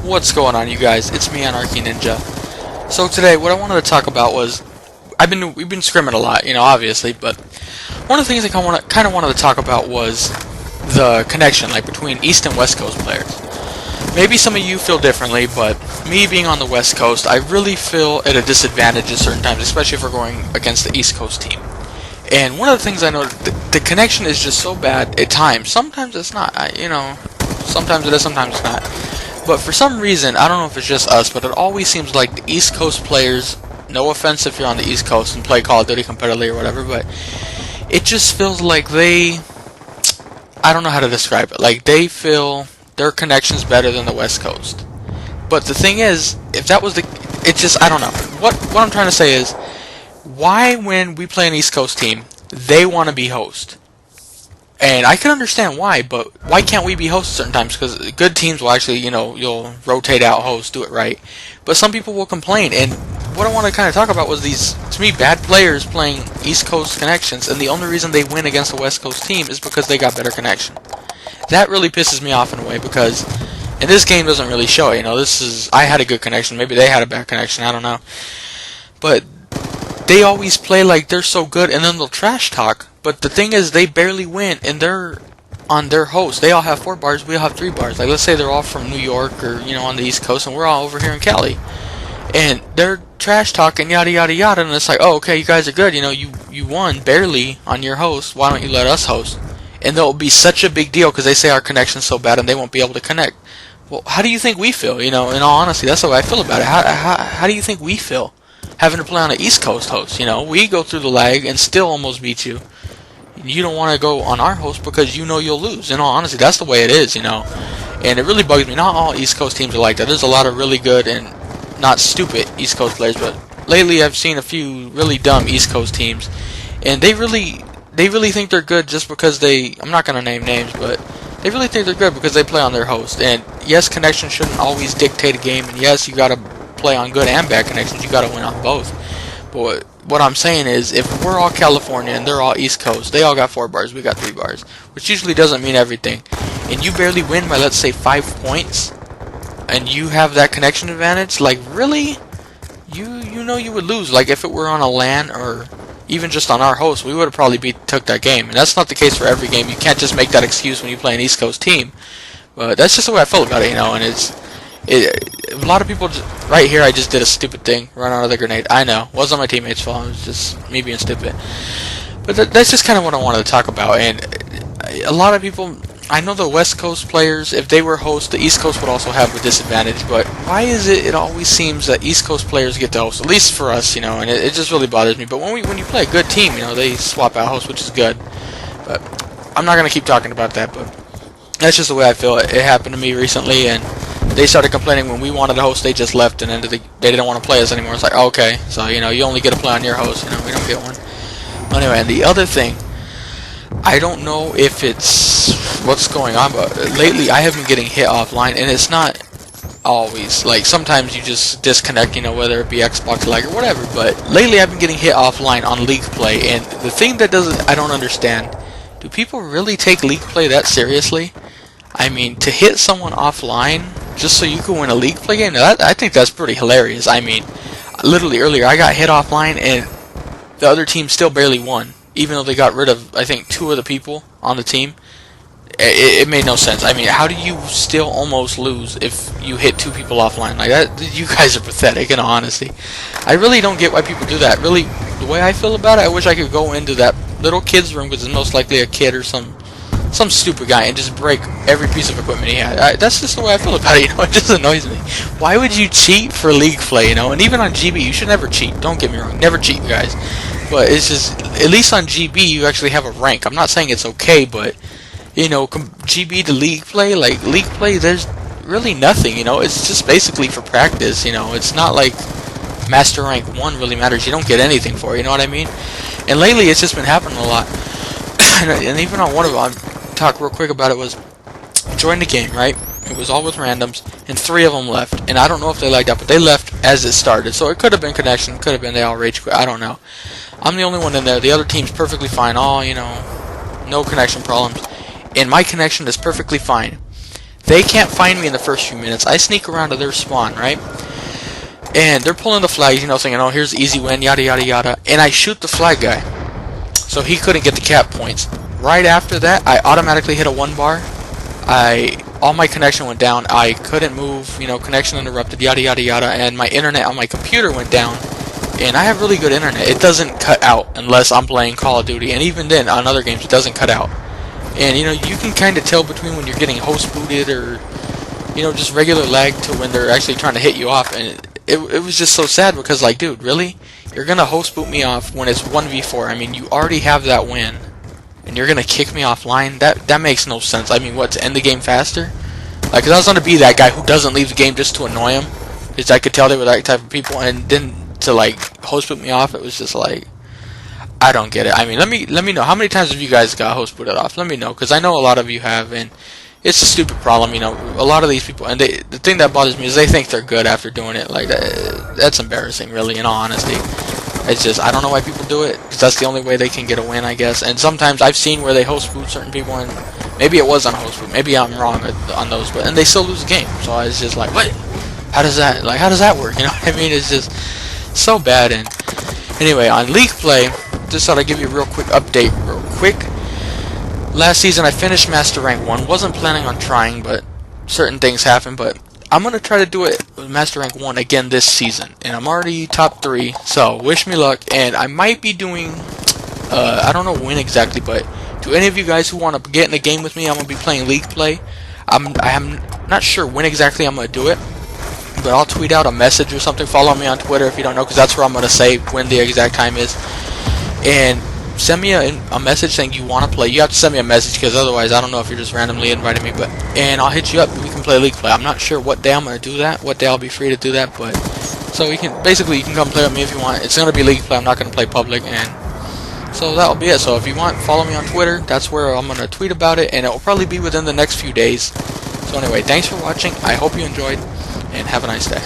What's going on, you guys? It's me, Anarchy Ninja. So today, what I wanted to talk about was we've been scrimming a lot, obviously, but one of the things I kind of wanted to talk about was the connection, like between East and West Coast players. Maybe some of you feel differently, but me being on the West Coast, I really feel at a disadvantage at certain times, especially if we're going against the East Coast team. And one of the things I know, the connection is just so bad at times. Sometimes it's not, sometimes it is, sometimes it's not. But for some reason, I don't know if it's just us, but it always seems like the East Coast players, no offense if you're on the East Coast and play Call of Duty competitively or whatever, but it just feels like I don't know how to describe it, like they feel their connection's better than the West Coast. But the thing is, if that was I don't know. What I'm trying to say is, why when we play an East Coast team, they want to be host? And I can understand why, but why can't we be hosts certain times? Because good teams will actually, you'll rotate out hosts, do it right. But some people will complain, and what I want to kind of talk about was these, to me, bad players playing East Coast connections, and the only reason they win against a West Coast team is because they got better connection. That really pisses me off in a way, because, and this game doesn't really show it, I had a good connection, maybe they had a bad connection, I don't know. But they always play like they're so good, and then they'll trash talk. But the thing is, they barely win, and they're on their host. They all have 4 bars, we all have 3 bars. Like, let's say they're all from New York or, on the East Coast, and we're all over here in Cali. And they're trash talking, yada, yada, yada, and it's like, oh, okay, you guys are good, you won barely on your host, why don't you let us host? And there'll be such a big deal because they say our connection's so bad and they won't be able to connect. Well, how do you think we feel, in all honesty? That's the way I feel about it. How do you think we feel having to play on an East Coast host? We go through the lag and still almost beat you. You don't want to go on our host because you'll lose. In all honesty, that's the way it is, And it really bugs me. Not all East Coast teams are like that. There's a lot of really good and not stupid East Coast players, but lately I've seen a few really dumb East Coast teams, and they really think they're good just because I'm not going to name names, but they really think they're good because they play on their host. And yes, connection shouldn't always dictate a game, and yes, you got to play on good and bad connections. You got to win on both. But what I'm saying is, if we're all California and they're all East Coast, they all got 4 bars, we got 3 bars, which usually doesn't mean everything, and you barely win by, let's say, 5 points, and you have that connection advantage, like, really? You would lose. Like, if it were on a LAN or even just on our host, we would have probably took that game, and that's not the case for every game. You can't just make that excuse when you play an East Coast team, but that's just the way I felt about it, and a lot of people right here, I just did a stupid thing, run out of the grenade. I know, it wasn't my teammates' fault, it was just me being stupid. But that's just kind of what I wanted to talk about. And a lot of people, I know the West Coast players, if they were hosts, the East Coast would also have a disadvantage. But why is it always seems that East Coast players get to host, at least for us, and it just really bothers me. But when you play a good team, they swap out hosts, which is good. But I'm not going to keep talking about that, but that's just the way I feel. It happened to me recently, and they started complaining when we wanted to host, they just left, and then they didn't want to play us anymore. It's like, okay, so, you only get to play on your host, we don't get one. Anyway, and the other thing, I don't know if it's what's going on, but lately I have been getting hit offline, and it's not always. Like, sometimes you just disconnect, whether it be Xbox lag or whatever, but lately I've been getting hit offline on League Play, and the thing that I don't understand, do people really take League Play that seriously? I mean, to hit someone offline just so you can win a League Play game, I think that's pretty hilarious. I mean, literally earlier I got hit offline and the other team still barely won, even though they got rid of, I think, 2 of the people on the team. It made no sense. I mean, how do you still almost lose if you hit 2 people offline? Like, that? You guys are pathetic, in all honesty. I really don't get why people do that. Really, the way I feel about it, I wish I could go into that little kid's room, because it's most likely a kid or some stupid guy, and just break every piece of equipment he had. That's just the way I feel about it, it just annoys me. Why would you cheat for League Play, and even on GB, you should never cheat, don't get me wrong, never cheat, guys, but it's just, at least on GB, you actually have a rank. I'm not saying it's okay, but, GB to League Play, like, League Play, there's really nothing, it's just basically for practice, it's not like Master Rank 1 really matters, you don't get anything for it, you know what I mean? And lately, it's just been happening a lot, and even on one of them, talk real quick about it, was join the game, right? It was all with randoms, and 3 of them left, and I don't know if they liked that, but they left as it started, so it could have been connection, could have been they all rage quit, I don't know. I'm the only one in there, the other team's perfectly fine, all, no connection problems, and my connection is perfectly fine. They can't find me in the first few minutes. I sneak around to their spawn, right? And they're pulling the flags, you know, saying, oh, here's the easy win, yada, yada, yada. And I shoot the flag guy. So he couldn't get the cap points. Right after that, I automatically hit a 1 bar. All my connection went down. I couldn't move, you know, connection interrupted, yada, yada, yada. And my internet on my computer went down. And I have really good internet. It doesn't cut out unless I'm playing Call of Duty. And even then, on other games, it doesn't cut out. And, you know, you can kind of tell between when you're getting host booted or, you know, just regular lag to when they're actually trying to hit you off. And it was just so sad because, like, dude, really? You're going to host boot me off when it's 1v4. I mean, you already have that win. And you're going to kick me offline? That makes no sense. I mean, what, to end the game faster? Like, 'cause I was going to be that guy who doesn't leave the game just to annoy him. Because I could tell they were that type of people. And then to, like, host boot me off, it was just like, I don't get it. I mean, let me know. How many times have you guys got host booted off? Let me know, because I know a lot of you have, and it's a stupid problem, you know. A lot of these people, and the thing that bothers me is they think they're good after doing it. Like, that's embarrassing, really, in all honesty. It's just, I don't know why people do it, because that's the only way they can get a win, I guess. And sometimes I've seen where they host boot certain people, and maybe it was on host boot. Maybe I'm wrong on those, but and they still lose the game. So it's just like, what? How does that work? You know what I mean? It's just so bad. And anyway, on League Play, just thought I'd give you a real quick update, real quick. Last season I finished Master Rank 1. Wasn't planning on trying, but certain things happened. But I'm going to try to do it with Master Rank 1 again this season. And I'm already top 3, so wish me luck. And I might be doing, I don't know when exactly, but to any of you guys who want to get in the game with me, I'm going to be playing League Play. I'm not sure when exactly I'm going to do it, but I'll tweet out a message or something. Follow me on Twitter if you don't know, because that's where I'm going to say when the exact time is. And send me a message saying you want to play. You have to send me a message, because otherwise I don't know if you're just randomly inviting me. And I'll hit you up and we can play League Play. I'm not sure what day I'm going to do that, what day I'll be free to do that, but so you can come play with me if you want. It's going to be League Play. I'm not going to play public, and so that'll be it. So if you want, follow me on Twitter. That's where I'm going to tweet about it, and it will probably be within the next few days. So anyway, thanks for watching. I hope you enjoyed, and have a nice day.